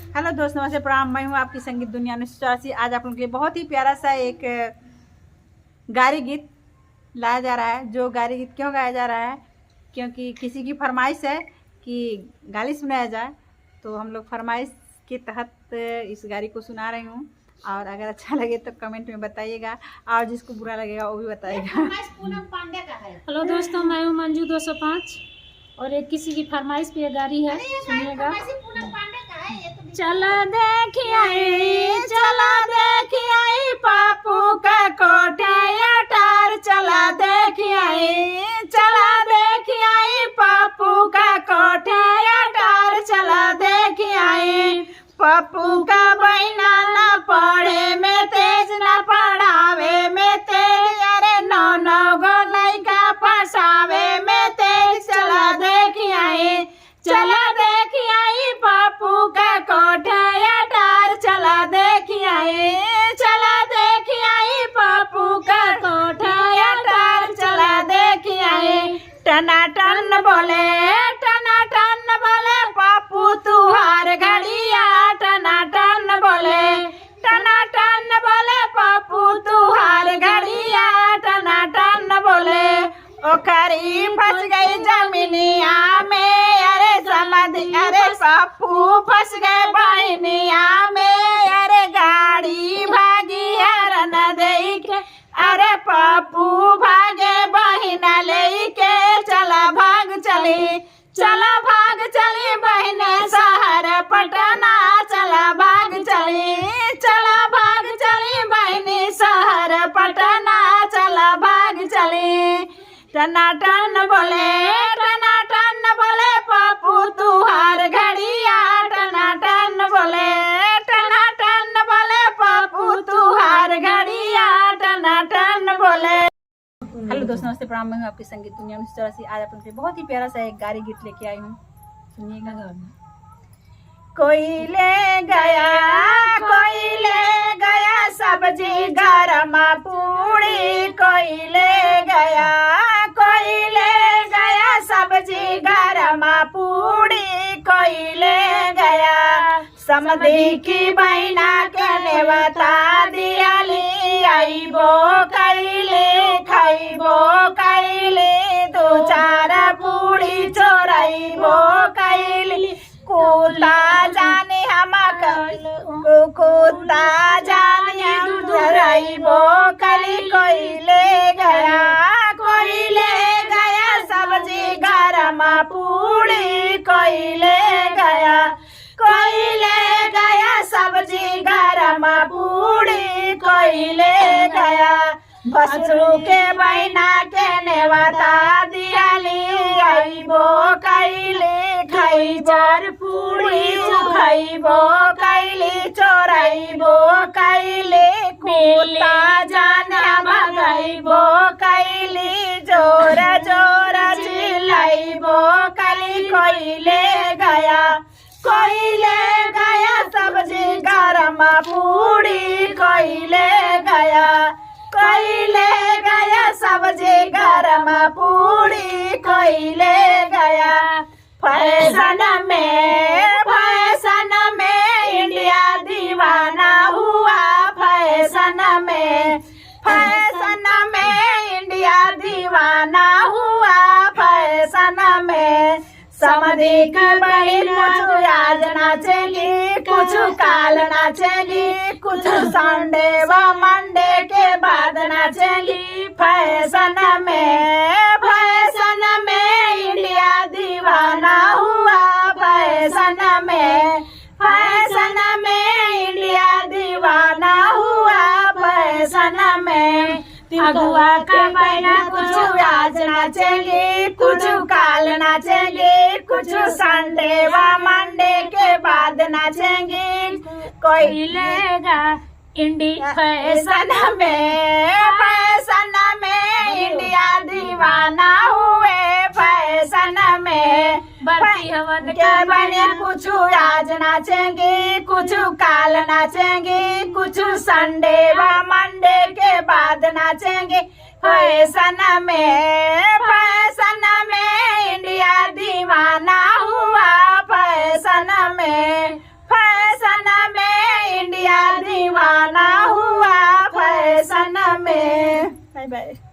Hello दोस्तों, नमस्ते, प्रणाम। मैं हूँ आपकी संगीत दुनिया 1984। आज आप लोगों के लिए बहुत ही प्यारा सा एक गारी गीत लाया जा रहा है। जो गारी गीत क्यों गाया जा रहा है, क्योंकि किसी की फरमाइश है कि गाली सुनाया जाए, तो हम लोग फरमाइश के तहत इस गारी को सुना रही हूँ। और अगर अच्छा लगे तो कमेंट में बताइएगा, और जिसको बुरा लगेगा वो भी बताइएगा। पूनम पांडे का है। हेलो दोस्तों, मैं हूँ मंजू 205 और एक किसी की फरमाइश पे गारी है, सुनिएगा। चला देखिए पापू का कोठा टार, चला देखिए पापू का कोठा टार, चला देखिए पप्पू का बहिना न पढ़े में तेज, न पढ़ावे में तेज, अरे नौ गो लइका फसावे में तेज। चला देखिए पप्पू का कोठा टार, चला देखिए पप्पू का कोठा टार, चला देखिए। टनाटन बोले पप्पू तुहार घड़िया, टनाटन बोले पप्पू तुहार घड़िया, टनाटन बोले। ओखरी फंस गई जमीनिया में, अरे समझ, अरे पप्पू फंस गए बहनिया में, अरे गाड़ी भागी हरन दे के, अरे पप्पू भागे बहिना लेके। चला भाग चली बहने शहर पटना, चला भाग चली बहनी शहर पटना, चला भाग चली। टनाटन बोले पप्पू तुहार घड़िया, टनाटन बोले पप्पू तुहार घड़िया, टनाटन बोले। हेलो दोस्तों, नमस्ते, प्रणाम। मैं हूँ आपकी संगीत दुनिया 1984। आज आप लोगों के बहुत ही प्यारा सा एक गारी गीत लेके आई हूँ, सुनिएगा। कोई ले गया सब्जी गरम पूड़ी, कोई ले गया सब्जी गरम पूड़ी, कोई ले गया। समधी की बहिना के नेवता दियाली, आईबो कैले दो चार पूड़ी चोराइबो कैली। कुत्ता जाने चोराइबो कली, कोई ले गया सब्जी गरम पूड़ी, कोई ले गया सब्जी गरम पूड़ी, कोई ले गया। बसरू के बहिना के नेवता दियाली, आईबो कैले खैबर पूड़ी, खैबो कैली चोराइबो कैले। कुत्ता जाने भगाइबो कैली, जोर चिल्लाइबो कैली, कोई ले गया सब्जी गरम पूड़ी, कोई ले गया सब्जी गरम पूड़ी, कोई ले गया। फैशन में इंडिया दीवाना हुआ, फैशन में इंडिया दीवाना हुआ, फैशन में। समधी की बहन कुछ आज नाचेगी, कुछ काल नाचेगी, कुछ संडे व मंडे के बाद नाचेगी। फैशन में इंडिया दीवाना हुआ, फैशन में इंडिया दीवाना हुआ, फैशन में। अगुआ का बहना कुछ आज नाचेगी, कुछ काल नाचेगी, कुछ संडे व मंडे के बाद नाचेंगी। कोई लेगा फैशन में इंडिया दीवाना हुए, फैशन में। बढ़ती हवन के बने कुछ आज नाचेंगे, कुछ काल नाचेंगे, कुछ संडे व मंडे के बाद नाचेंगे। फैशन में इंडिया दीवाना हुआ, फैशन में। में। Bye bye.